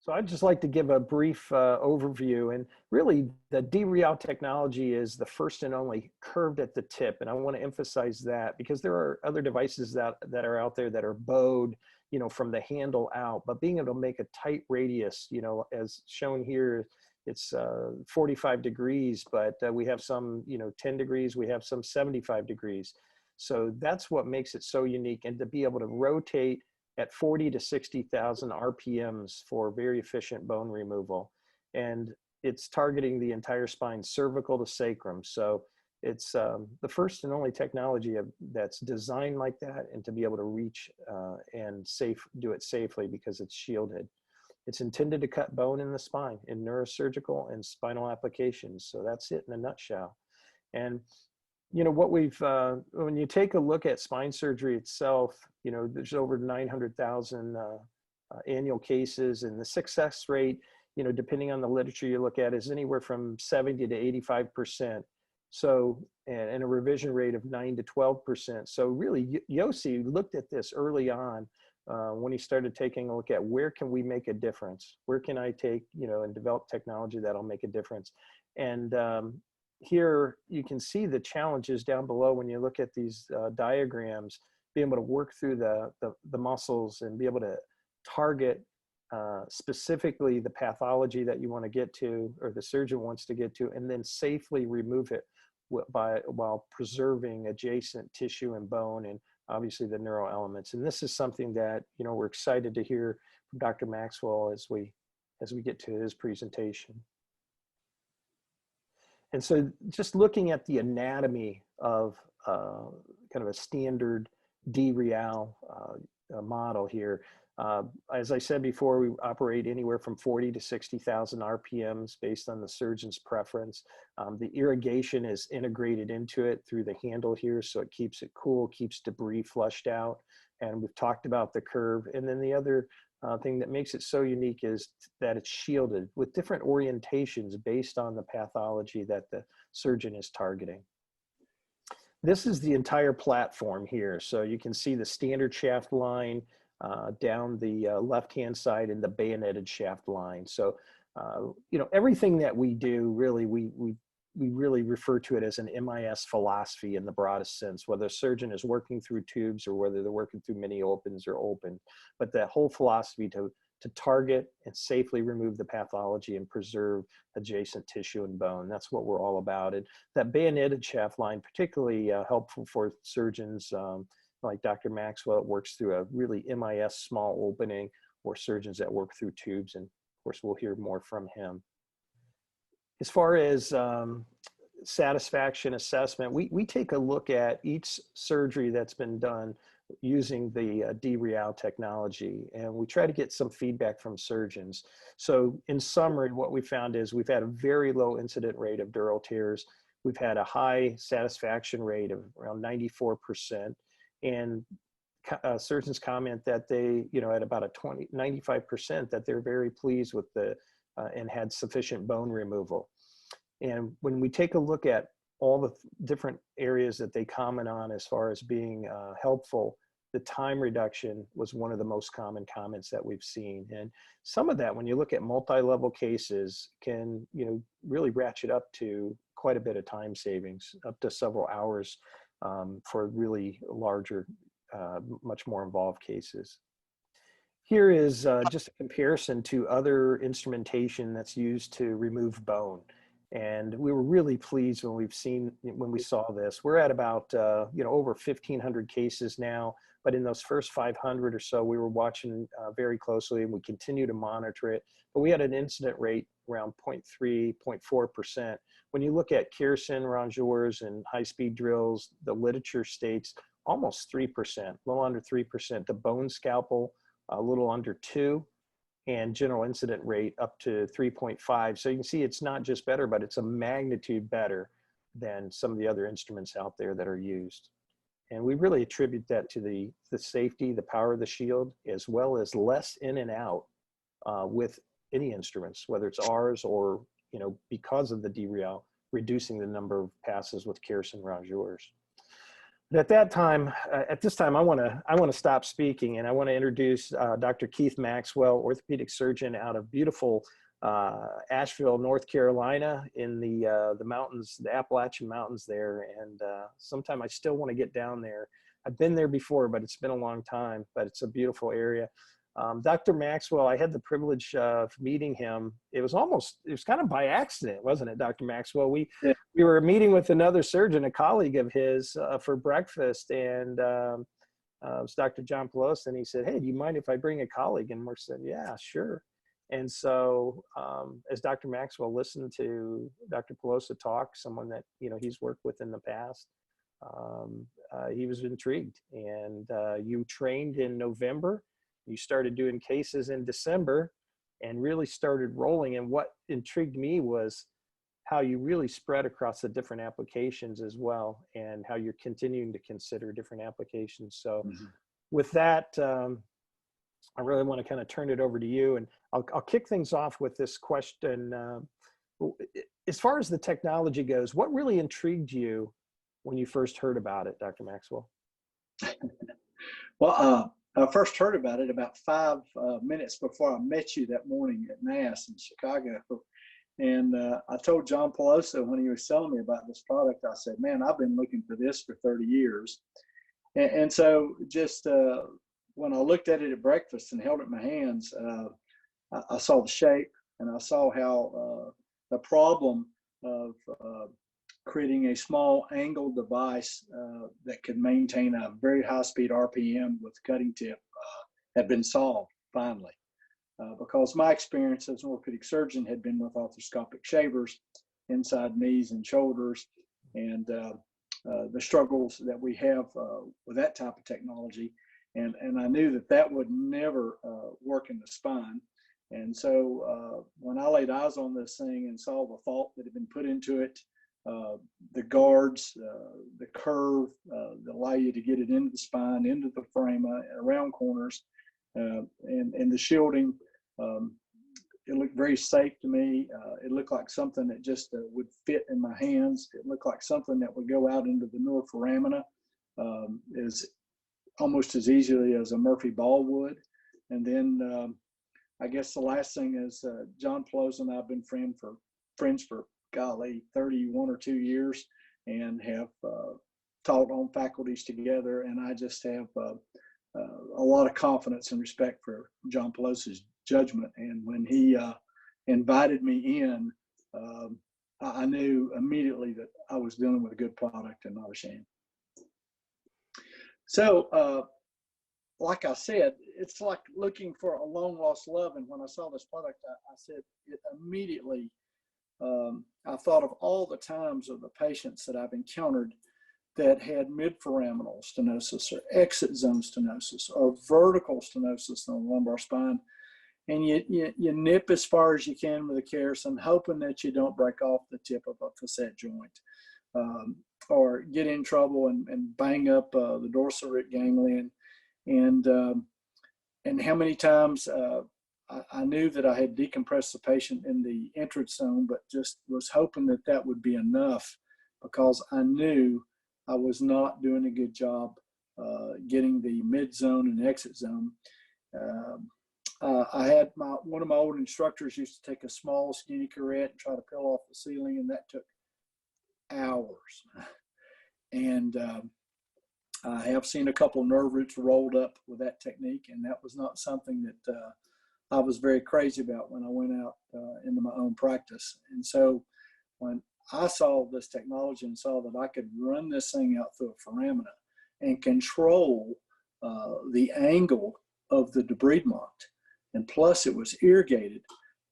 So I'd just like to give a brief overview, and really the Dural technology is the first and only curved at the tip. And I want to emphasize that because there are other devices that are out there that are bowed, you know, from the handle out, but being able to make a tight radius, you know, as shown here, it's 45 degrees, but we have some, you know, 10 degrees, we have some 75 degrees. So that's what makes it so unique, and to be able to rotate at 40 to 60,000 RPMs for very efficient bone removal. And it's targeting the entire spine, cervical to sacrum. So it's the first and only technology that's designed like that, and to be able to reach and do it safely because it's shielded. It's intended to cut bone in the spine in neurosurgical and spinal applications. So that's it in a nutshell. And you know, what we've, when you take a look at spine surgery itself, you know, there's over 900,000 annual cases, and the success rate, you know, depending on the literature you look at, is anywhere from 70 to 85%. So, and a revision rate of 9 to 12%. So really, Yossi looked at this early on when he started taking a look at where can we make a difference? Where can I take, you know, and develop technology that'll make a difference? And here you can see the challenges down below when you look at these diagrams, being able to work through the muscles and be able to target specifically the pathology that you want to get to, or the surgeon wants to get to, and then safely remove it while preserving adjacent tissue and bone, and obviously the neural elements. And this is something that, you know, we're excited to hear from Dr. Maxwell as we get to his presentation. And so just looking at the anatomy of kind of a standard Dural model here, as I said before, we operate anywhere from 40 to 60,000 RPMs based on the surgeon's preference. The irrigation is integrated into it through the handle here, so it keeps it cool, keeps debris flushed out. And we've talked about the curve. And then the other thing that makes it so unique is that it's shielded with different orientations based on the pathology that the surgeon is targeting. This is the entire platform here. So you can see the standard shaft line down the left-hand side, and the bayoneted shaft line. So, you know, everything that we do, really, we really refer to it as an MIS philosophy in the broadest sense, whether a surgeon is working through tubes or whether they're working through mini opens or open. But that whole philosophy to target and safely remove the pathology and preserve adjacent tissue and bone, that's what we're all about. And that bayoneted shaft line, particularly helpful for surgeons like Dr. Maxwell, it works through a really MIS small opening, or surgeons that work through tubes. And of course, we'll hear more from him. As far as satisfaction assessment, we take a look at each surgery that's been done using the Dural technology, and we try to get some feedback from surgeons. So in summary, what we found is we've had a very low incident rate of dural tears. We've had a high satisfaction rate of around 94%, and surgeons comment that they, you know, at about a 95%, that they're very pleased with the and had sufficient bone removal. And when we take a look at all the different areas that they comment on as far as being helpful, the time reduction was one of the most common comments that we've seen. And some of that, when you look at multi-level cases, can, you know, really ratchet up to quite a bit of time savings, up to several hours for really larger, much more involved cases. Here is just a comparison to other instrumentation that's used to remove bone. And we were really pleased when we saw this. We're at about, you know, over 1,500 cases now, but in those first 500 or so, we were watching very closely, and we continue to monitor it. But we had an incident rate around 0.3, 0.4%. When you look at Kearson, rongeurs, and high-speed drills, the literature states almost 3%, a little under 3%. The bone scalpel, a little under 2%, and general incident rate up to 3.5. So you can see it's not just better, but it's a magnitude better than some of the other instruments out there that are used. And we really attribute that to the safety, the power of the shield, as well as less in and out with any instruments, whether it's ours or, you know, because of the Dural, reducing the number of passes with Kearson rongeurs. At that time, at this time, I want to stop speaking, and I want to introduce Dr. Keith Maxwell, orthopedic surgeon out of beautiful Asheville, North Carolina, in the mountains, the Appalachian Mountains there. And sometime I still want to get down there. I've been there before, but it's been a long time. But it's a beautiful area. Dr. Maxwell, I had the privilege of meeting him. It was kind of by accident, wasn't it, Dr. Maxwell? We were meeting with another surgeon, a colleague of his, for breakfast, and it was Dr. John Pelosi, and he said, "Hey, do you mind if I bring a colleague?" And we said, "Yeah, sure." And so as Dr. Maxwell listened to Dr. Pelosi talk, someone that, he's worked with in the past, he was intrigued. And you trained in November. You started doing cases in December and really started rolling. And what intrigued me was how you really spread across the different applications as well, and how you're continuing to consider different applications. So with that, I really want to kind of turn it over to you, and I'll kick things off with this question. As far as the technology goes, what really intrigued you when you first heard about it, Dr. Maxwell? Well, I first heard about it about 5 minutes before I met you that morning at NASS in Chicago. And I told John Pelosi when he was telling me about this product, I said, "Man, I've been looking for this for 30 years. And so just when I looked at it at breakfast and held it in my hands, I saw the shape, and I saw how the problem of creating a small angle device that could maintain a very high-speed RPM with cutting tip had been solved finally. Because my experience as an orthopedic surgeon had been with arthroscopic shavers, inside knees and shoulders, and the struggles that we have with that type of technology. And I knew that would never work in the spine. And so when I laid eyes on this thing and saw the thought that had been put into it, the guards, the curve that allow you to get it into the spine, into the frame, around corners, and the shielding, it looked very safe to me. It looked like something that just would fit in my hands. It looked like something that would go out into the neuroforamina as almost as easily as a Murphy ball would. And then I guess the last thing is John Pelosi and I have been friends for golly, 31 or 2 years, and have taught on faculties together. And I just have a lot of confidence and respect for John Pelosi's judgment. And when he invited me in, I knew immediately that I was dealing with a good product and not a sham. So, like I said, it's like looking for a long lost love. And when I saw this product, I said it immediately. I thought of all the times of the patients that I've encountered that had mid-foraminal stenosis or exit zone stenosis or vertical stenosis on the lumbar spine. And you nip as far as you can with a Kerrison, hoping that you don't break off the tip of a facet joint or get in trouble and bang up the dorsal root ganglion. And how many times I knew that I had decompressed the patient in the entrance zone, but just was hoping that would be enough, because I knew I was not doing a good job getting the mid zone and exit zone. I had one of my old instructors used to take a small skinny curette and try to peel off the ceiling, and that took hours. And I have seen a couple of nerve roots rolled up with that technique, and that was not something that I was very crazy about when I went out into my own practice. And so when I saw this technology and saw that I could run this thing out through a foramina and control the angle of the debridement, and plus it was irrigated,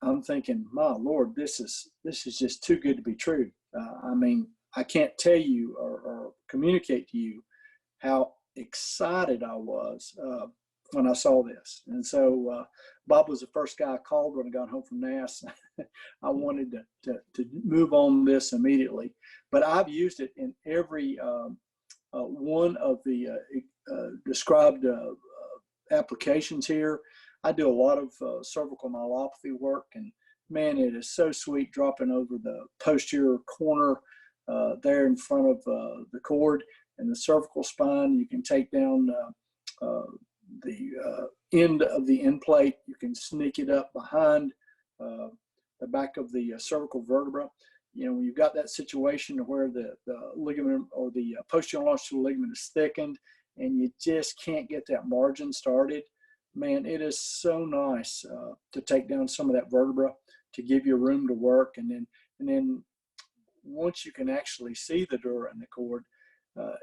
I'm thinking, my Lord, this is just too good to be true. I mean, I can't tell you or communicate to you how excited I was when I saw this. And so Bob was the first guy I called when I got home from NASS. I wanted to move on this immediately, but I've used it in every one of the described applications here. I do a lot of cervical myelopathy work, and man, it is so sweet dropping over the posterior corner there in front of the cord. and the cervical spine. You can take down the end of the end plate. You can sneak it up behind the back of the cervical vertebra. You know, when you've got that situation where the ligament or the posterior longitudinal ligament is thickened and you just can't get that margin started, man, it is so nice to take down some of that vertebra to give you room to work. And then once you can actually see the dura and the cord,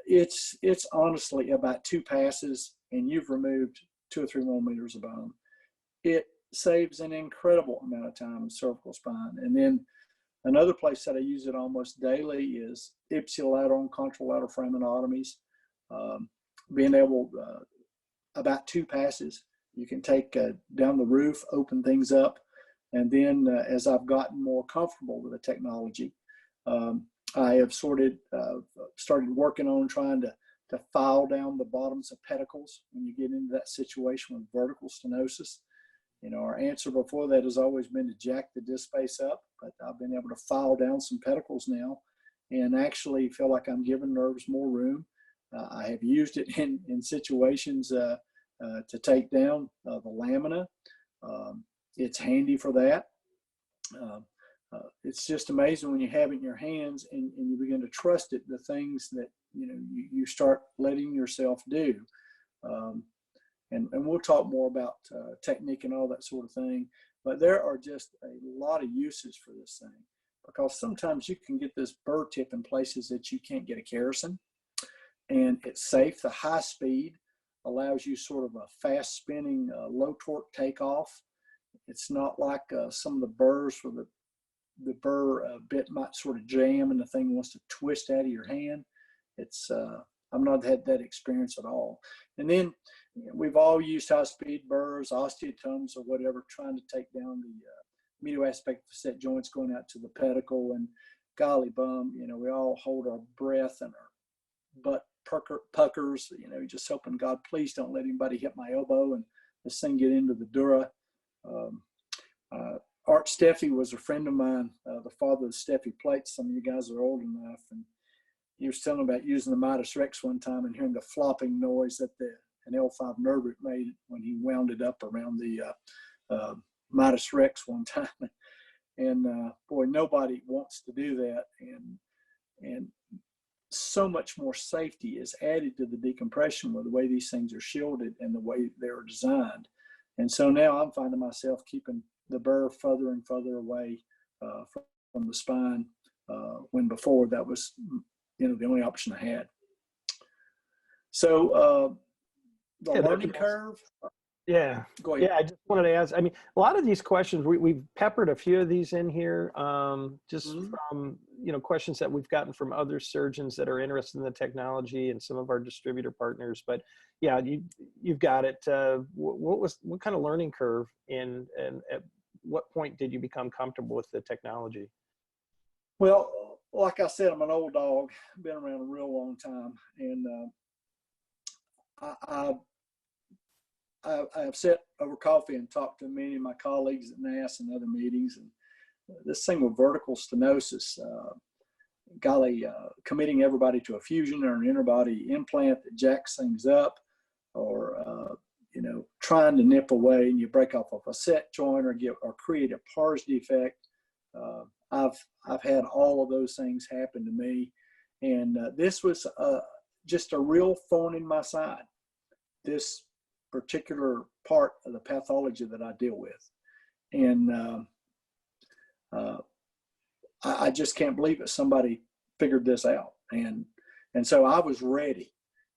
it's honestly about 2 passes and you've removed 2 or 3 millimeters of bone. It saves an incredible amount of time in cervical spine. And then another place that I use it almost daily is ipsilateral and contralateral foraminotomies. Being able, about 2 passes, you can take down the roof, open things up. And then as I've gotten more comfortable with the technology, I have started working on trying to file down the bottoms of pedicles when you get into that situation with vertical stenosis. You know, our answer before that has always been to jack the disc space up, but I've been able to file down some pedicles now and actually feel like I'm giving nerves more room. I have used it in situations to take down the lamina. It's handy for that. It's just amazing when you have it in your hands and you begin to trust it, the things that, you know, you start letting yourself do. And we'll talk more about technique and all that sort of thing, but there are just a lot of uses for this thing, because sometimes you can get this burr tip in places that you can't get a kerrison, and it's safe. The high speed allows you sort of a fast spinning, low torque takeoff. It's not like some of the burrs where the burr bit might sort of jam and the thing wants to twist out of your hand. It's I've not had that experience at all. And then, you know, we've all used high-speed burrs, osteotomes, or whatever, trying to take down the medial aspect facet joints going out to the pedicle. And golly bum, you know, we all hold our breath and our butt puckers, you know, just hoping, God, please don't let anybody hit my elbow and this thing get into the dura. Art Steffi was a friend of mine, the father of Steffi plates. Some of you guys are old enough. And he was telling about using the Midas Rex one time and hearing the flopping noise that an L5 nerve root made when he wound it up around the Midas Rex one time. And boy, nobody wants to do that. And so much more safety is added to the decompression with the way these things are shielded and the way they're designed. And so now I'm finding myself keeping the burr further and further away from the spine, when before that was, you know, the only option I had. So the learning curve. Yeah. Go ahead. Yeah, I just wanted to ask, I mean, a lot of these questions, we've peppered a few of these in here, just from, you know, questions that we've gotten from other surgeons that are interested in the technology and some of our distributor partners. But yeah, you've got it. What kind of learning curve and at what point did you become comfortable with the technology? Well, like I said, I'm an old dog, been around a real long time. And I've sat over coffee and talked to many of my colleagues at NAS and other meetings, and this thing with vertical stenosis, golly, committing everybody to a fusion or an interbody implant that jacks things up, or you know, trying to nip away and you break off a facet joint or create a pars defect. I've had all of those things happen to me, and this was just a real thorn in my side, this particular part of the pathology that I deal with. And I just can't believe that somebody figured this out. And so I was ready.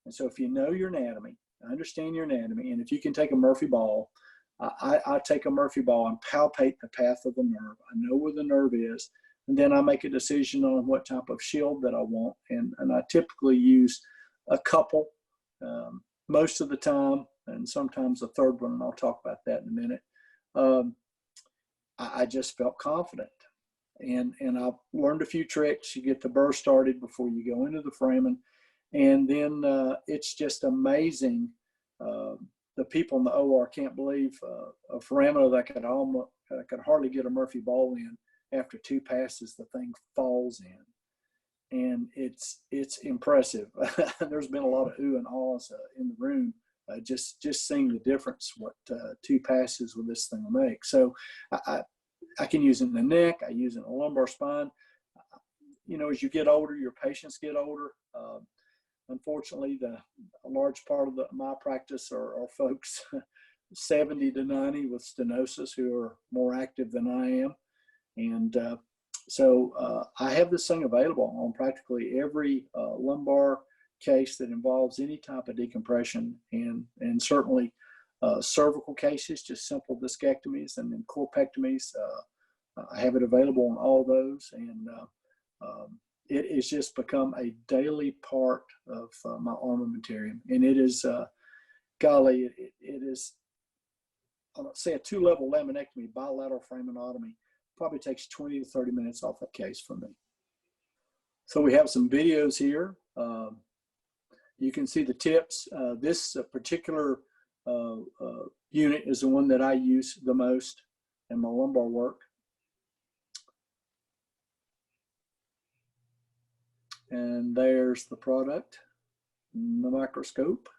And so if you know your anatomy, understand your anatomy, and if you can take a Murphy ball, I take a Murphy ball and palpate the path of the nerve. I know where the nerve is, and then I make a decision on what type of shield that I want. And I typically use a couple most of the time, and sometimes a third one, and I'll talk about that in a minute. I just felt confident. And I've learned a few tricks. You get the burr started before you go into the foramen. And then it's just amazing. The people in the OR can't believe a foraminal that could hardly get a Murphy ball in. After 2 passes, the thing falls in. and it's impressive. There's been a lot of ooh and ahs in the room, just seeing the difference what 2 passes with this thing will make. So I can use it in the neck. I use it in the lumbar spine. You know, as you get older, your patients get older. Unfortunately, a large part of my practice are folks 70 to 90 with stenosis who are more active than I am. And so I have this thing available on practically every lumbar case that involves any type of decompression, and certainly cervical cases, just simple discectomies, and then corpectomies. I have it available on all those, and it has just become a daily part of my armamentarium. And it is, golly, it is, let's say a 2-level laminectomy, bilateral framinotomy, probably takes 20 to 30 minutes off a case for me. So we have some videos here. You can see the tips. This particular unit is the one that I use the most in my lumbar work. And there's the product in the microscope.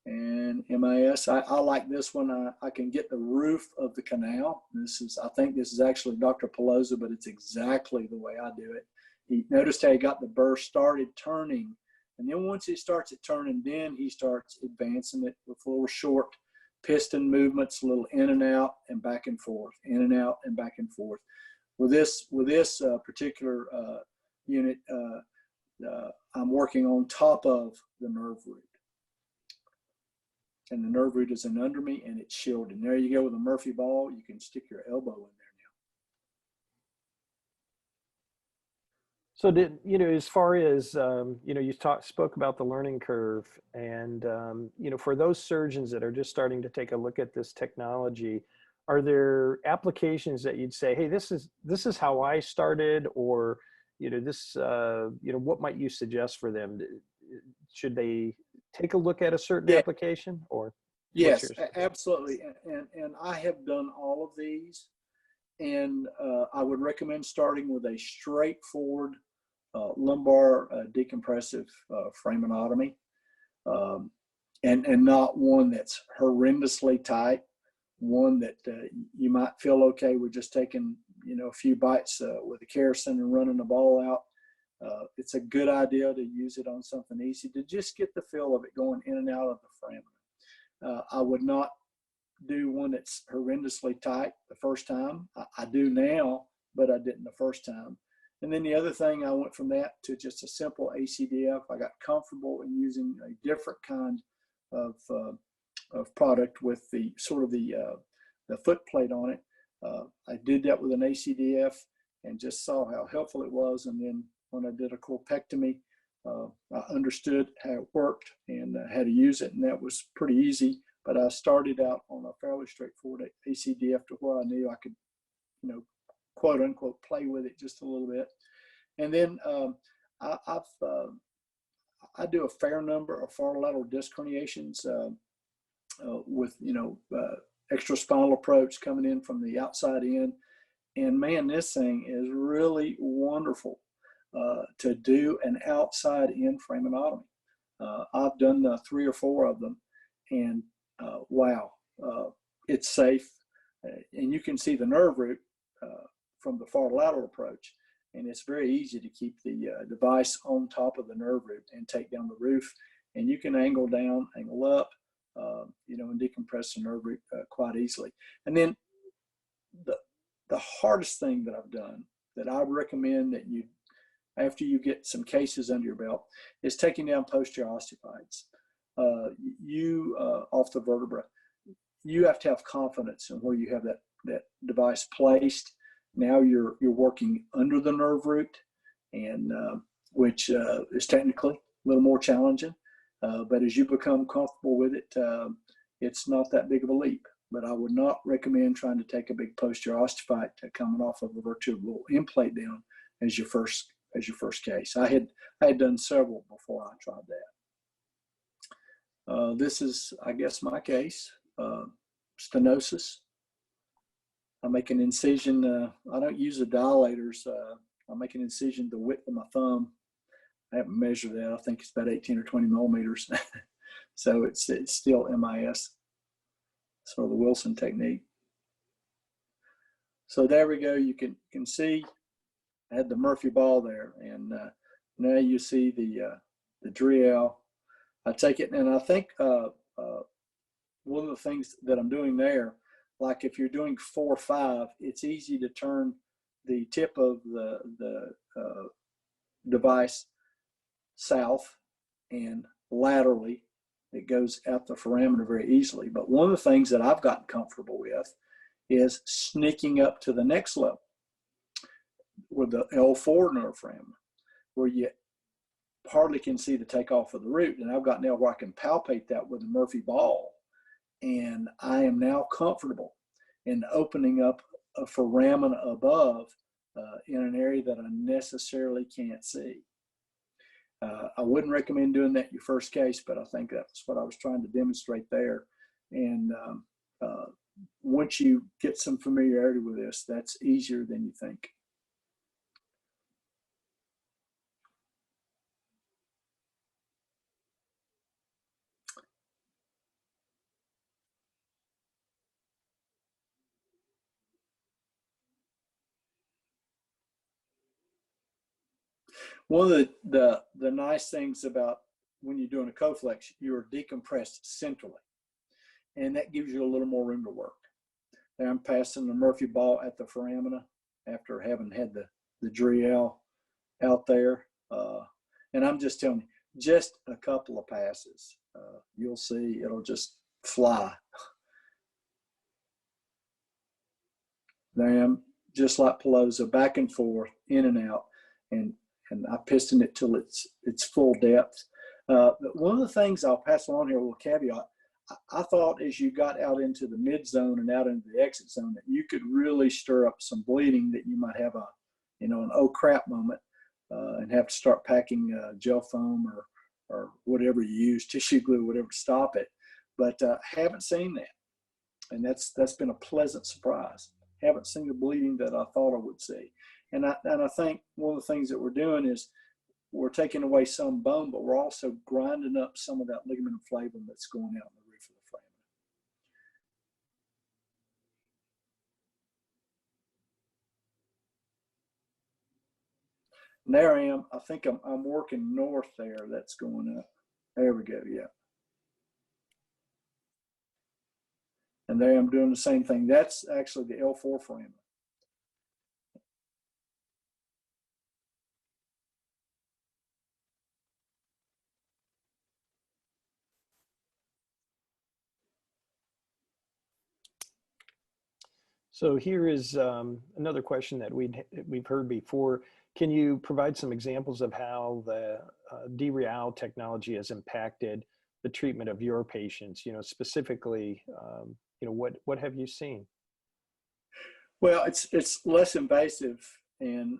And MIS, I like this one. I can get the roof of the canal. I think this is actually Dr. Pelosa, but it's exactly the way I do it. He noticed how he got the burr started turning. And then once he starts it turning, then he starts advancing it with little short piston movements, a little in and out and back and forth, in and out and back and forth. With this particular unit, I'm working on top of the nerve root. And the nerve root is in under me, and it's shielded. And there you go with a Murphy ball. You can stick your elbow in there now. So as far as, you spoke about the learning curve, and, for those surgeons that are just starting to take a look at this technology, are there applications that you'd say, hey, this is how I started, or, what might you suggest for them? Should they take a look at a certain application, or? Yes, absolutely. And I have done all of these, and I would recommend starting with a straightforward lumbar decompressive framinotomy, and not one that's horrendously tight, one that you might feel okay with just taking a few bites with a Kerrison and running the ball out. It's a good idea to use it on something easy to just get the feel of it going in and out of the foramen. I would not do one that's horrendously tight the first time. I do now, but I didn't the first time. And then the other thing, I went from that to just a simple ACDF. I got comfortable in using a different kind of product with the sort of the foot plate on it. I did that with an ACDF and just saw how helpful it was. And then when I did a corpectomy, I understood how it worked and how to use it, and that was pretty easy. But I started out on a fairly straightforward ACDF to where I knew I could, quote unquote, play with it just a little bit. And then I do a fair number of far lateral disc herniations with extraspinal approach coming in from the outside in. And man, this thing is really wonderful to do an outside in framinotomy. I've done 3 or 4 of them, and wow, it's safe. And you can see the nerve root from the far lateral approach, and it's very easy to keep the device on top of the nerve root and take down the roof, and you can angle down, angle up, and decompress the nerve root quite easily. And then the hardest thing that I've done that I would recommend that you, after you get some cases under your belt, is taking down posterior osteophytes. Off the vertebra, you have to have confidence in where you have that device placed. Now you're working under the nerve root, and which is technically a little more challenging. But as you become comfortable with it, it's not that big of a leap. But I would not recommend trying to take a big posterior osteophyte coming off of a vertebral endplate down as your first case. I had done several before I tried that. This is, I guess, my case. Stenosis. I make an incision. I don't use the dilators I'll make an incision the width of my thumb. I haven't measured that. I think it's about 18 or 20 millimeters. So it's still MIS, sort of the Wilson technique. So there we go. You can see I had the Murphy ball there, and now you see the Dreal. I take it, and I think one of the things that I'm doing there, like if you're doing 4-5, it's easy to turn the tip of the device south and laterally. It goes out the foramen very easily. But one of the things that I've gotten comfortable with is sneaking up to the next level with the L4 nerve foramen, where you hardly can see the takeoff of the root. And I've got now where I can palpate that with a Murphy ball. And I am now comfortable in opening up a foramen above in an area that I necessarily can't see. I wouldn't recommend doing that in your first case, but I think that's what I was trying to demonstrate there. And once you get some familiarity with this, that's easier than you think. One of the nice things about when you're doing a coFlex, you're decompressed centrally, and that gives you a little more room to work. Now I'm passing the Murphy ball at the foramina after having had the Dreal out there, and I'm just telling you, just a couple of passes, you'll see it'll just fly. There I am, just like Pelosa, back and forth, in and out, and I piston it till it's full depth. But one of the things I'll pass along here, a little caveat, I thought as you got out into the mid zone and out into the exit zone that you could really stir up some bleeding, that you might have an oh crap moment and have to start packing gel foam or whatever you use, tissue glue, whatever to stop it. But haven't seen that, and that's been a pleasant surprise. Haven't seen the bleeding that I thought I would see. And I think one of the things that we're doing is we're taking away some bone, but we're also grinding up some of that ligament and flavum that's going out in the roof of the foramen. And there I am. I think I'm working north there. That's going up. There we go. Yeah. And there I'm doing the same thing. That's actually the L4 foramen. So here is another question that we've heard before. Can you provide some examples of how the Dural technology has impacted the treatment of your patients? Specifically, what have you seen? Well, it's less invasive, and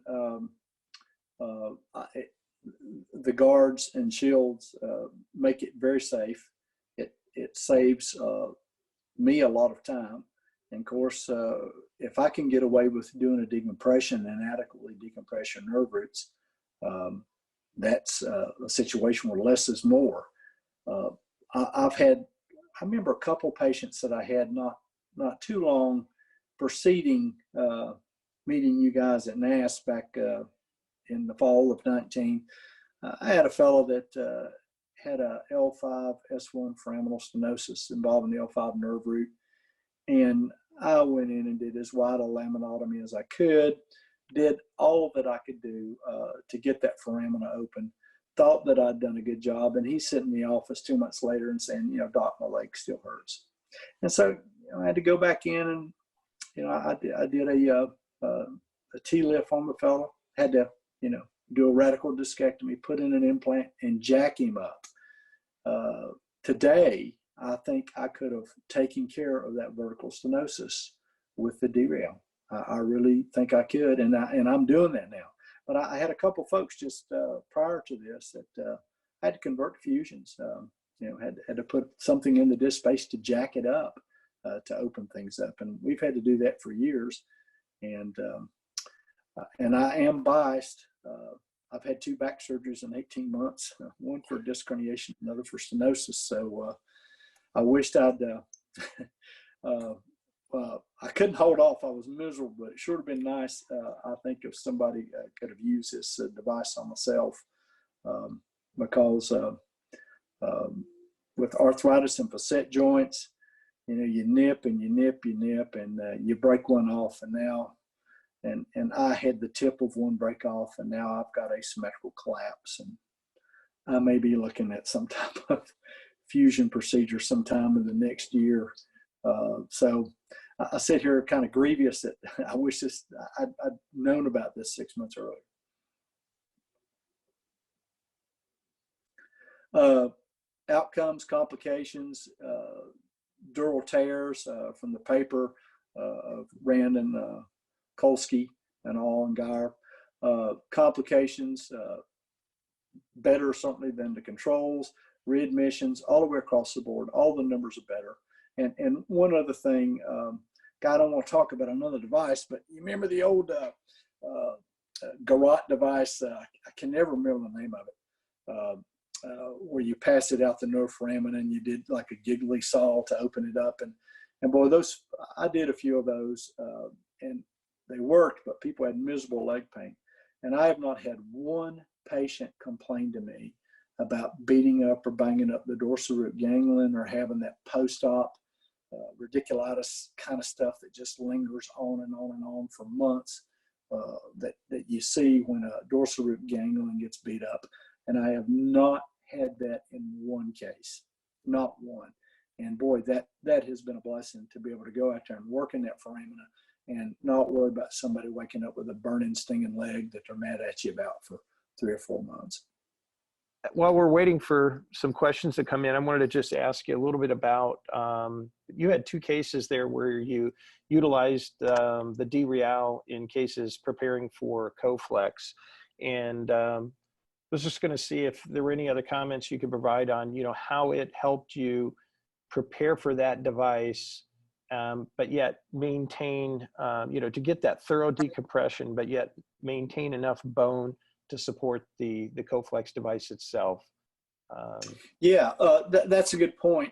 the guards and shields make it very safe. It saves me a lot of time. And of course, if I can get away with doing a decompression and adequately decompress nerve roots, that's a situation where less is more. I remember a couple patients that I had not too long preceding meeting you guys at NASS back in the fall of 19. I had a fellow that had a L5 S1 foraminal stenosis involving the L5 nerve root. And I went in and did as wide a laminotomy as I could, did all that I could do to get that foramina open, thought that I'd done a good job. And he's sitting in the office 2 months later and saying, doc, my leg still hurts. And so I had to go back in and, I did a TLIF on the fellow, had to, do a radical discectomy, put in an implant and jack him up. Today, I think I could have taken care of that vertical stenosis with the Dural. I really think I could, and I'm doing that now. But I had a couple folks just prior to this that I had to convert to fusions. Had to put something in the disc space to jack it up to open things up, and we've had to do that for years. And and I am biased. I've had 2 back surgeries in 18 months, one for disc herniation, another for stenosis. So I wished I'd, I couldn't hold off. I was miserable, but it sure would have been nice, I think, if somebody could have used this device on myself, because with arthritis and facet joints, you know, you nip and you nip, and you break one off, and now, and I had the tip of one break off, and now I've got asymmetrical collapse, and I may be looking at some type of fusion procedure sometime in the next year. So I sit here kind of grievous that I wish I'd known about this 6 months earlier. Outcomes, complications, dural tears from the paper of Rand and Kolsky and all, and Geyer. Complications, better certainly than the controls. Readmissions, all the way across the board. All the numbers are better. And one other thing, I don't want to talk about another device, but you remember the old garrote device? I can never remember the name of it. Where you pass it out the nerve foramen and you did like a giggly saw to open it up. And boy, those, I did a few of those and they worked, but people had miserable leg pain. And I have not had one patient complain to me about beating up or banging up the dorsal root ganglion or having that post-op radiculitis kind of stuff that just lingers on and on and on for months that you see when a dorsal root ganglion gets beat up. And I have not had that in one case, not one. And boy, that has been a blessing to be able to go out there and work in that foramina and not worry about somebody waking up with a burning, stinging leg that they're mad at you about for 3 or 4 months. While we're waiting for some questions to come in, I wanted to just ask you a little bit about, you had 2 cases there where you utilized the D-Real in cases preparing for coFlex. And I was just going to see if there were any other comments you could provide on, you know, how it helped you prepare for that device, but yet maintain, you know, to get that thorough decompression, but yet maintain enough bone to support the coFlex device itself. Yeah, that's a good point.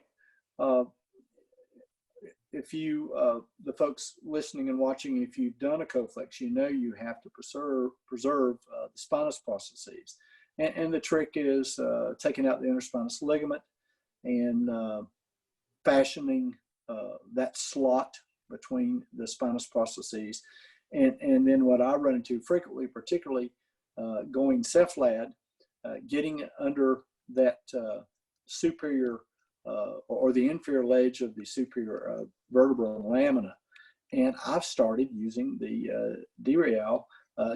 If you, the folks listening and watching, if you've done a coFlex, you know you have to preserve the spinous processes. And the trick is taking out the interspinous ligament and fashioning that slot between the spinous processes. And then what I run into frequently, particularly going cephalad, getting under that superior or the inferior ledge of the superior vertebral lamina. And I've started using the D-Real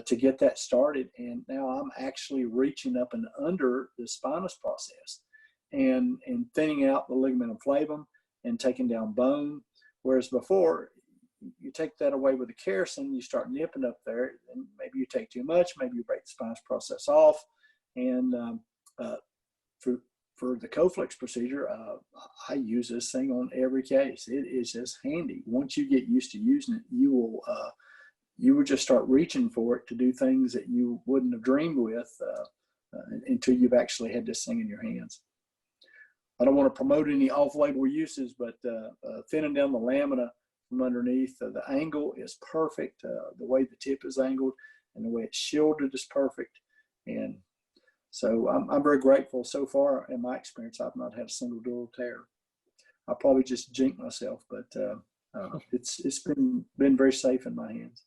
to get that started. And now I'm actually reaching up and under the spinous process and thinning out the ligamentum flavum and taking down bone. Whereas before, you take that away with a kerrison, you start nipping up there, and maybe you take too much, maybe you break the spinous process off. And for the coFlex procedure, I use this thing on every case. It is just handy. Once you get used to using it, you will just start reaching for it to do things that you wouldn't have dreamed with until you've actually had this thing in your hands. I don't want to promote any off-label uses, but thinning down the lamina from underneath, the angle is perfect. The way the tip is angled and the way it's shielded is perfect. And so I'm very grateful. So far, in my experience, I've not had a single dural tear. I probably just jinked myself, but it's been very safe in my hands.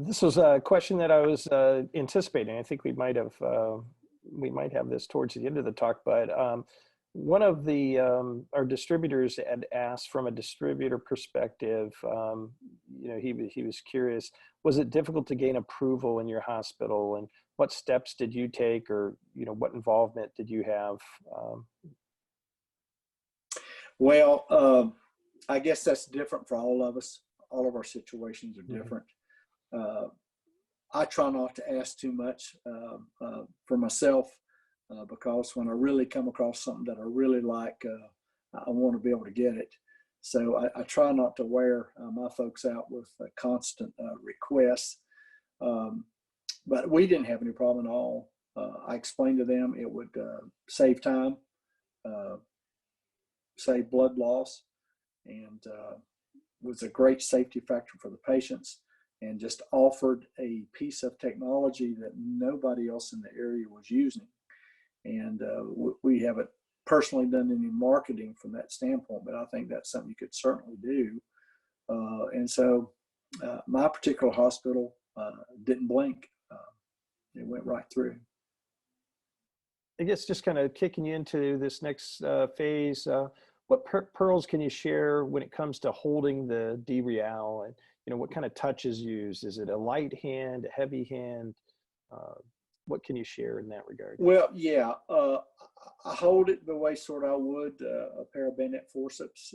This was a question that I was anticipating. I think we might have this towards the end of the talk, but one of the our distributors had asked from a distributor perspective. You know, he was curious: was it difficult to gain approval in your hospital, and what steps did you take, or you know, what involvement did you have? Well, I guess that's different for all of us. All of our situations are different. I try not to ask too much for myself because when I really come across something that I really like, I want to be able to get it. So I try not to wear my folks out with constant requests. But we didn't have any problem at all. I explained to them it would save time, save blood loss, and was a great safety factor for the patients, and just offered a piece of technology that nobody else in the area was using. And we haven't personally done any marketing from that standpoint, but I think that's something you could certainly do. And so my particular hospital didn't blink. It went right through. I guess just kind of kicking you into this next phase, what pearls can you share when it comes to holding the D-Real, and what kind of touch is used? Is it a light hand, a heavy hand? What can you share in that regard? Well, yeah, I hold it the way sort of I would a pair of bayonet forceps.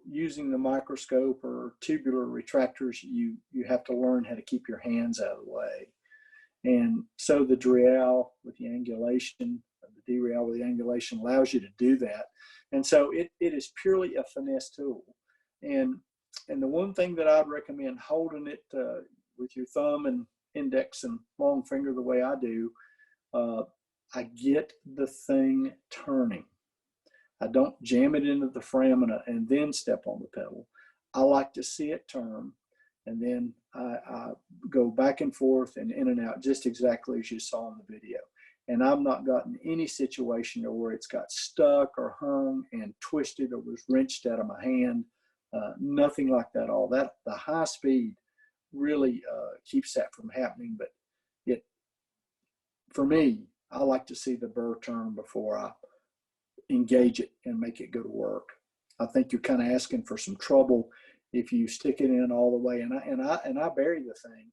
Using the microscope or tubular retractors, you have to learn how to keep your hands out of the way. And so the Dural with the angulation, the D-Real with the angulation allows you to do that. And so it is purely a finesse tool. And the one thing that I'd recommend, holding it with your thumb and index and long finger the way I do, I get the thing turning. I don't jam it into the foramina and then step on the pedal. I like to see it turn, and then I go back and forth and in and out, just exactly as you saw in the video. And I've not gotten any situation where it's got stuck or hung and twisted or was wrenched out of my hand. Nothing like that at all. The high speed really keeps that from happening. But for me, I like to see the burr turn before I engage it and make it go to work. I think you're kind of asking for some trouble if you stick it in all the way. And I bury the thing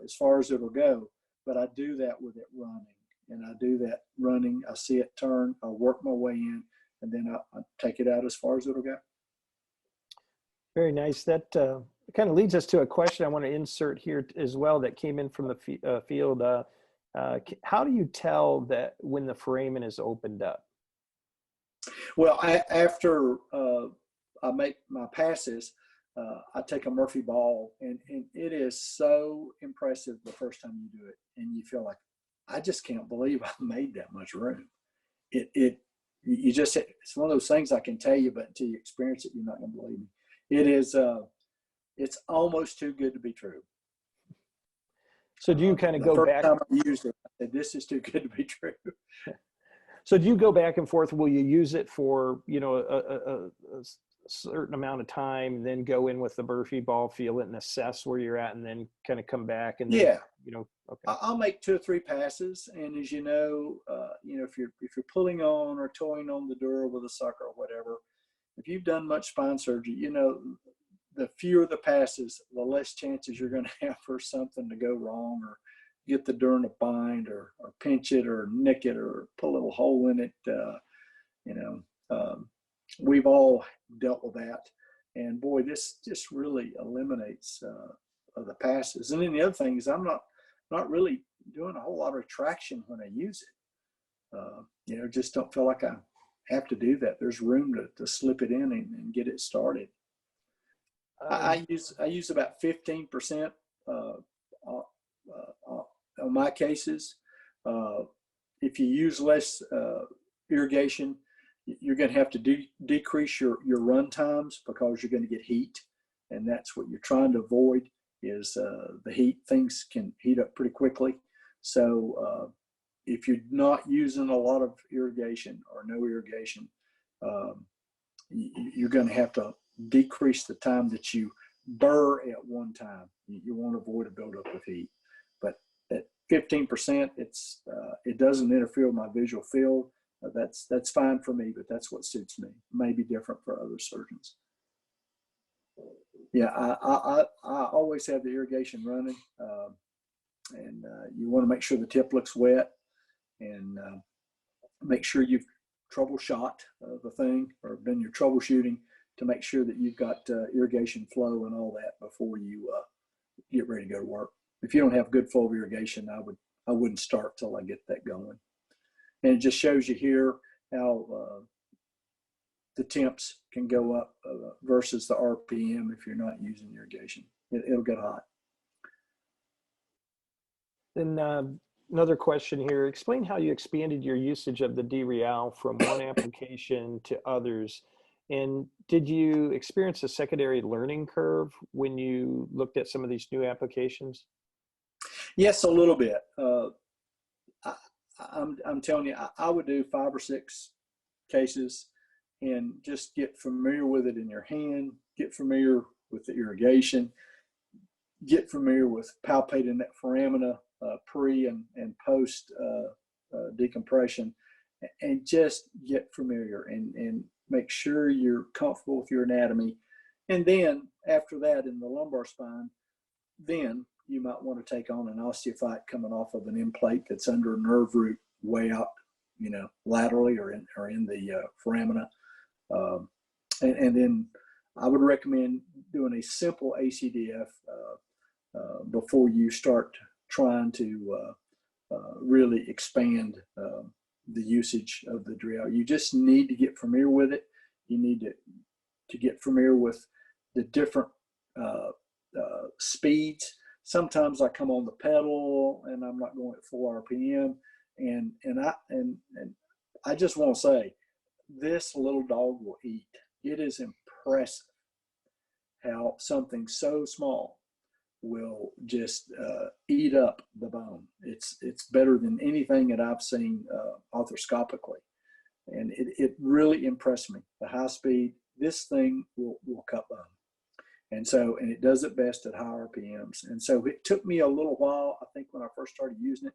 as far as it'll go, but I do that with it running. And I do that running. I see it turn. I work my way in, and then I take it out as far as it'll go. Very nice. That kind of leads us to a question I want to insert here as well that came in from the field. How do you tell that when the foramen is opened up? Well, after I make my passes, I take a Murphy ball, and it is so impressive the first time you do it, and you feel like, I just can't believe I made that much room. You just, it's one of those things I can tell you, but until you experience it, you're not going to believe me. It is, it's almost too good to be true. So do you kind of go back? The first time I used it, I said, this is too good to be true. So do you go back and forth? Will you use it for, a certain amount of time, then go in with the Murphy ball, feel it and assess where you're at, and then kind of come back and then, yeah, okay. I'll make 2 or 3 passes, and as you know, if you're pulling on or toying on the Dural with a sucker or whatever, if you've done much spine surgery, the fewer the passes, the less chances you're going to have for something to go wrong, or get the Dural to bind, or pinch it, or nick it, or put a little hole in it. We've all dealt with that, and boy, this just really eliminates the passes. And then the other thing is, I'm not really doing a whole lot of retraction when I use it. Just don't feel like I have to do that. There's room to slip it in and get it started. I use about 15% on my cases. If you use less irrigation, you're going to have to decrease your run times, because you're going to get heat, and that's what you're trying to avoid, is the heat. Things can heat up pretty quickly. So if you're not using a lot of irrigation or no irrigation, you're going to have to decrease the time that you burr at one time. You want to avoid a buildup of heat. But at 15%, it doesn't interfere with my visual field. That's fine for me, but that's what suits me. May be different for other surgeons. Yeah, I always have the irrigation running, and you want to make sure the tip looks wet, and make sure you've troubleshot the thing, or done your troubleshooting, to make sure that you've got irrigation flow and all that before you get ready to go to work. If you don't have good flow of irrigation, I wouldn't start till I get that going. And it just shows you here how the temps can go up versus the RPM if you're not using irrigation. It'll get hot. Then another question here, explain how you expanded your usage of the Dural from one application to others. And did you experience a secondary learning curve when you looked at some of these new applications? Yes, a little bit. I'm telling you, I would do 5 or 6 cases and just get familiar with it in your hand, get familiar with the irrigation, get familiar with palpating that foramina pre and post decompression, and just get familiar and make sure you're comfortable with your anatomy. And then after that, in the lumbar spine, then you might want to take on an osteophyte coming off of an endplate that's under a nerve root way out, you know, laterally or in the foramina. And then I would recommend doing a simple ACDF before you start trying to really expand the usage of the drill. You just need to get familiar with it. You need to get familiar with the different speeds. Sometimes I come on the pedal and I'm not going at full RPM, and I just want to say, this little dog will eat. It is impressive how something so small will just eat up the bone. It's better than anything that I've seen arthroscopically, and it really impressed me. The high speed, this thing will cut bone, and it does it best at high RPMs. And so it took me a little while. I think when I first started using it,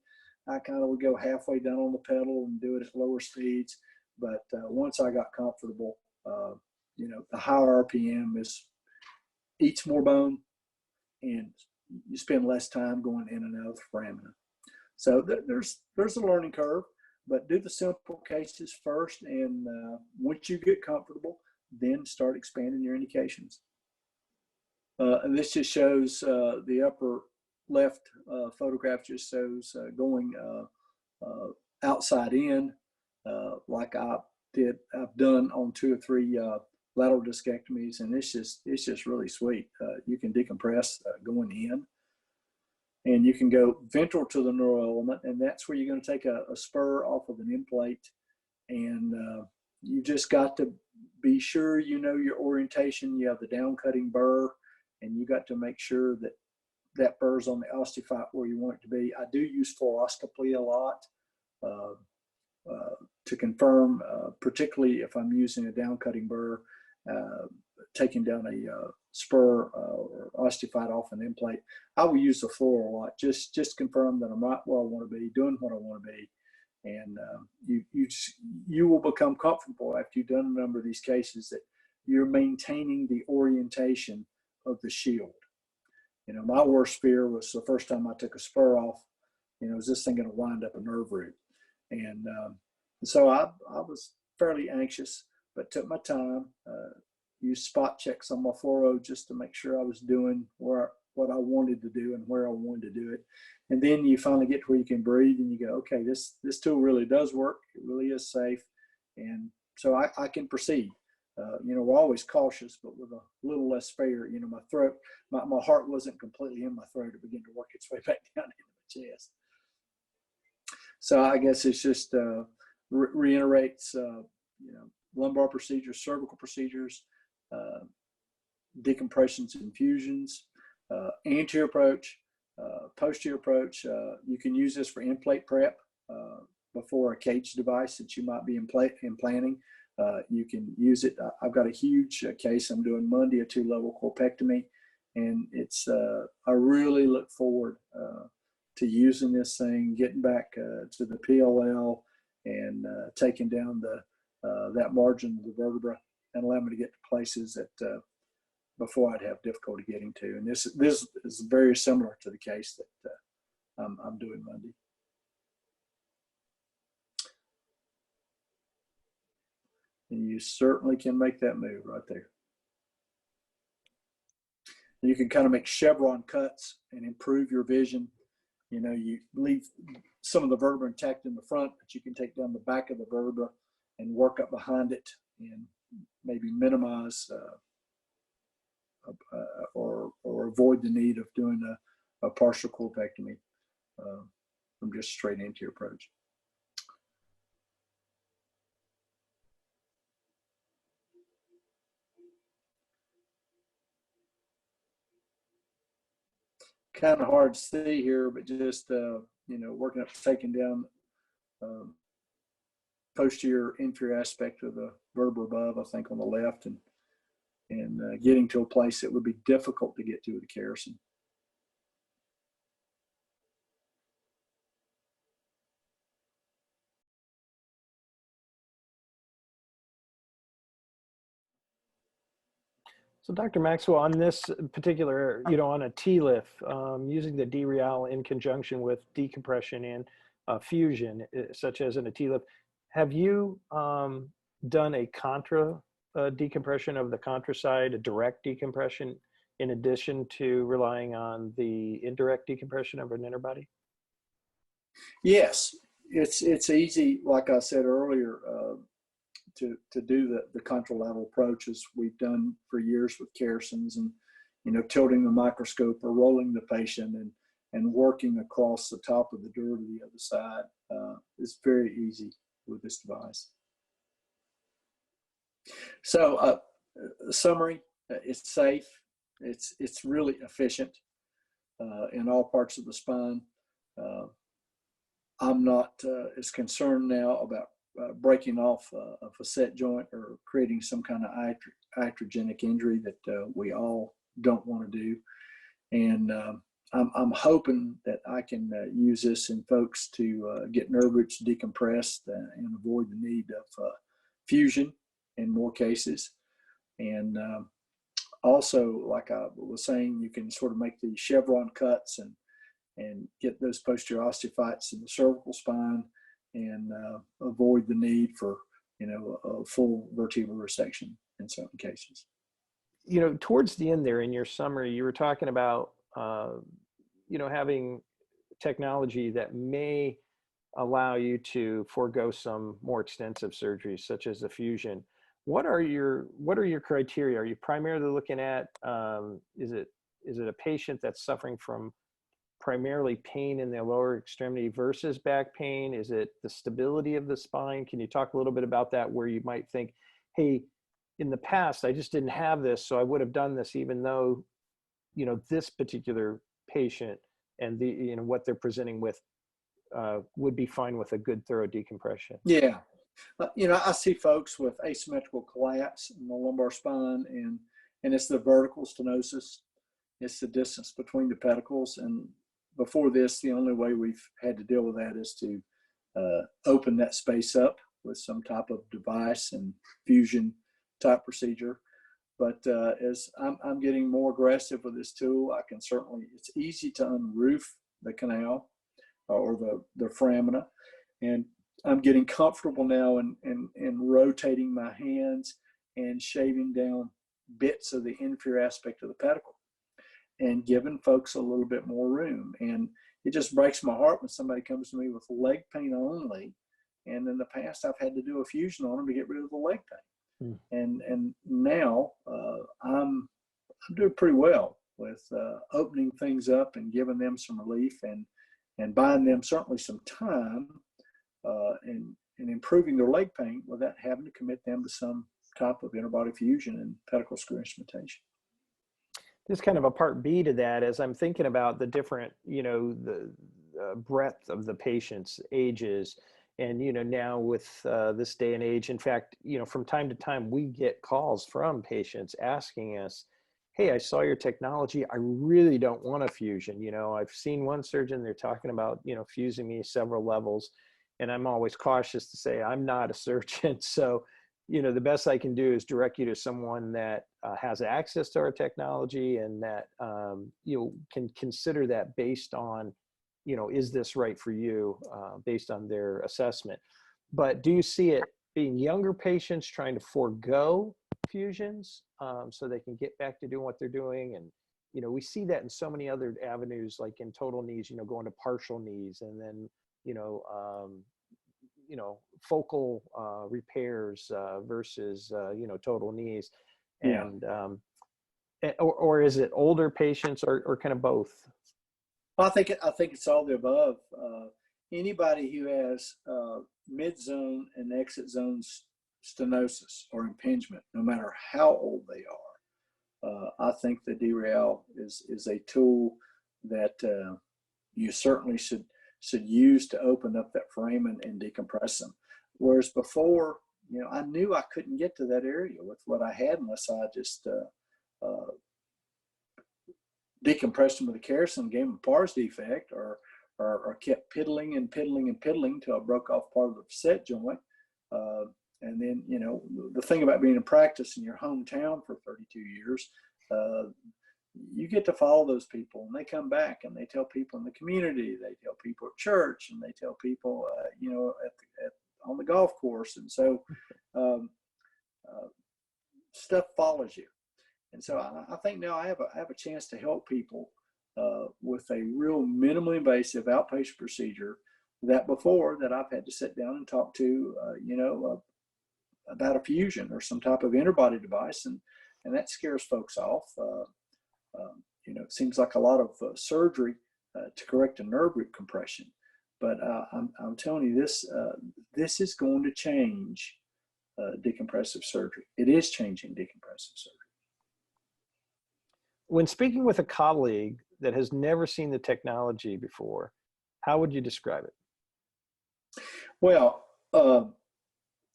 I kind of would go halfway down on the pedal and do it at lower speeds. But once I got comfortable, you know, the higher RPM eats more bone, and you spend less time going in and out of the foramina. So there's a learning curve, but do the simple cases first, and once you get comfortable, then start expanding your indications. And this just shows the upper left photograph just shows going outside in, like I've done on 2 or 3 lateral discectomies, and it's just really sweet. You can decompress going in, and you can go ventral to the neural element, and that's where you're going to take a spur off of an endplate, and you just got to be sure you know your orientation. You have the down cutting burr, and you got to make sure that that burr's on the osteophyte where you want it to be. I do use fluoroscopy a lot to confirm, particularly if I'm using a down cutting burr, taking down a spur or osteophyte off an endplate. I will use the fluor a lot, just confirm that I'm right where I want to be, doing what I want to be. And you will become comfortable after you've done a number of these cases that you're maintaining the orientation of the shield. You know, my worst fear was the first time I took a spur off, you know, is this thing going to wind up a nerve root? And so I was fairly anxious, but took my time, used spot checks on my fluoro just to make sure I was doing what I wanted to do and where I wanted to do it. And then you finally get to where you can breathe, and you go, okay, this tool really does work. It really is safe. And so I can proceed. You know, we're always cautious, but with a little less fear. You know, my throat, my heart wasn't completely in my throat. It began to work its way back down into my chest. So I guess it's just reiterates, you know, lumbar procedures, cervical procedures, decompressions, infusions, anterior approach, posterior approach. You can use this for endplate prep before a cage device that you might be implanting. You can use it. I've got a huge case I'm doing Monday, a 2-level corpectomy, and it's I really look forward to using this thing, getting back to the PLL, and taking down that margin of the vertebra and allow me to get to places that before I'd have difficulty getting to. And this is very similar to the case that I'm doing Monday. And you certainly can make that move right there. And you can kind of make chevron cuts and improve your vision. You know, you leave some of the vertebra intact in the front, but you can take down the back of the vertebra and work up behind it and maybe minimize or avoid the need of doing a partial colectomy from just straight anterior approach. Kind of hard to see here, but just working up, taking down posterior inferior aspect of the vertebra above, I think on the left, and getting to a place that would be difficult to get to with a Kerrison. So Dr. Maxwell, on this particular, on a TLIF, using the Dural in conjunction with decompression and fusion, such as in a TLIF, have you done a contra decompression of the contra side, a direct decompression, in addition to relying on the indirect decompression of an interbody? Yes, it's easy, like I said earlier, to do the contralateral approach as we've done for years with Kerrisons, and tilting the microscope or rolling the patient and working across the top of the dura to the other side is very easy with this device. So summary, it's safe, it's really efficient in all parts of the spine. I'm not as concerned now about breaking off a facet joint or creating some kind of iatrogenic injury that we all don't want to do. And I'm hoping that I can use this in folks to get nerve roots decompressed and avoid the need of fusion in more cases. And also, like I was saying, you can sort of make the chevron cuts and get those posterior osteophytes in the cervical spine and avoid the need for a full vertebral resection in certain cases. Towards the end there in your summary, you were talking about having technology that may allow you to forego some more extensive surgeries, such as the fusion. What are your criteria? Are you primarily looking at is it a patient that's suffering from primarily pain in their lower extremity versus back pain? Is it the stability of the spine? Can you talk a little bit about that, where you might think, hey, in the past, I just didn't have this, so I would have done this, even though, this particular patient and the, what they're presenting with would be fine with a good thorough decompression. Yeah. I see folks with asymmetrical collapse in the lumbar spine, and it's the vertical stenosis. It's the distance between the pedicles. And before this, the only way we've had to deal with that is to open that space up with some type of device and fusion type procedure. But as I'm getting more aggressive with this tool, I can certainly, it's easy to unroof the canal or the foramina. And I'm getting comfortable now in rotating my hands and shaving down bits of the inferior aspect of the pedicle and giving folks a little bit more room. And it just breaks my heart when somebody comes to me with leg pain only. And in the past, I've had to do a fusion on them to get rid of the leg pain. And now I'm doing pretty well with opening things up and giving them some relief and buying them certainly some time and improving their leg pain without having to commit them to some type of interbody fusion and pedicle screw instrumentation. There's kind of a part B to that, as I'm thinking about the different, the breadth of the patient's ages. And, now with this day and age, in fact, from time to time, we get calls from patients asking us, hey, I saw your technology. I really don't want a fusion. I've seen one surgeon, they're talking about, fusing me several levels. And I'm always cautious to say, I'm not a surgeon. So, the best I can do is direct you to someone that has access to our technology and that, can consider that based on, is this right for you based on their assessment. But do you see it being younger patients trying to forego fusions so they can get back to doing what they're doing? And, we see that in so many other avenues, like in total knees, going to partial knees, and then, focal repairs versus, total knees. And, or is it older patients, or kind of both? I think it's all the above. Anybody who has mid-zone and exit zone stenosis or impingement, no matter how old they are, I think the D-Real is a tool that you certainly should use to open up that foramen and decompress them. Whereas before, I knew I couldn't get to that area with what I had unless I just decompressed them with a Kerrison, gave them a pars defect, or kept piddling and piddling and piddling till I broke off part of the facet joint. And then, the thing about being in practice in your hometown for 32 years, you get to follow those people, and they come back and they tell people in the community, they tell people at church, and they tell people, on the golf course. And so stuff follows you. And so I think now I have a chance to help people with a real minimally invasive outpatient procedure that before that I've had to sit down and talk to, about a fusion or some type of interbody device, and that scares folks off. It seems like a lot of surgery to correct a nerve root compression, but I'm telling you, this is going to change decompressive surgery. It is changing decompressive surgery. When speaking with a colleague that has never seen the technology before, how would you describe it? Well,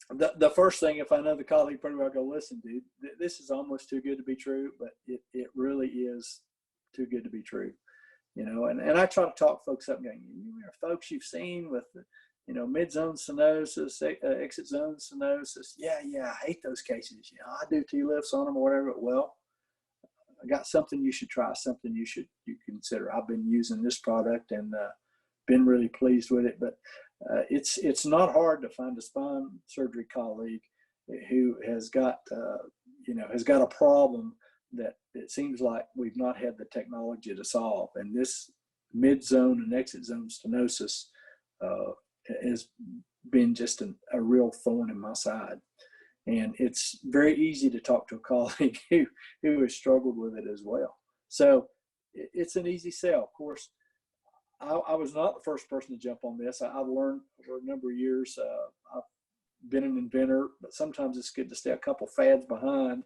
the first thing, if I know the colleague pretty well, go, listen, dude, this is almost too good to be true, but it really is too good to be true. And I try to talk folks up, going, folks you've seen with mid-zone stenosis, exit zone stenosis. Yeah, I hate those cases. I do TLIFs on them or whatever. Well, I got something you should try, something you consider. I've been using this product and been really pleased with it. But it's not hard to find a spine surgery colleague who has got a problem that it seems like we've not had the technology to solve. And this mid-zone and exit zone stenosis has been just a real thorn in my side. And it's very easy to talk to a colleague who has struggled with it as well. So it's an easy sell. Of course, I was not the first person to jump on this. I've learned over a number of years. I've been an inventor, but sometimes it's good to stay a couple fads behind.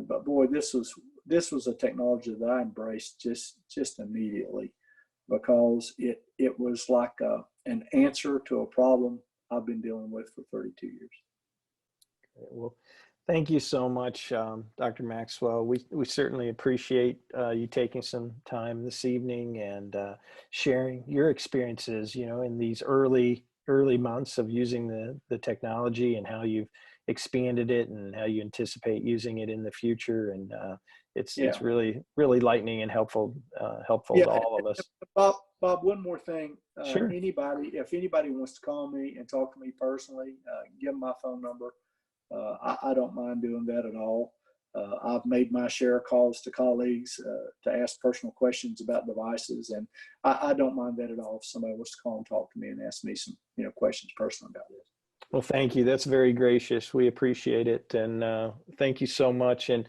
But boy, this was a technology that I embraced just immediately, because it was like an answer to a problem I've been dealing with for 32 years. Well, thank you so much, Dr. Maxwell. We certainly appreciate you taking some time this evening and sharing your experiences, in these early months of using the technology, and how you've expanded it and how you anticipate using it in the future. And it's really, really lightning and helpful to all of us. Bob, one more thing. Sure. If anybody wants to call me and talk to me personally, give them my phone number. I don't mind doing that at all. I've made my share of calls to colleagues to ask personal questions about devices, and I don't mind that at all if somebody wants to call and talk to me and ask me some questions personally about this. Well, thank you. That's very gracious. We appreciate it. And thank you so much. And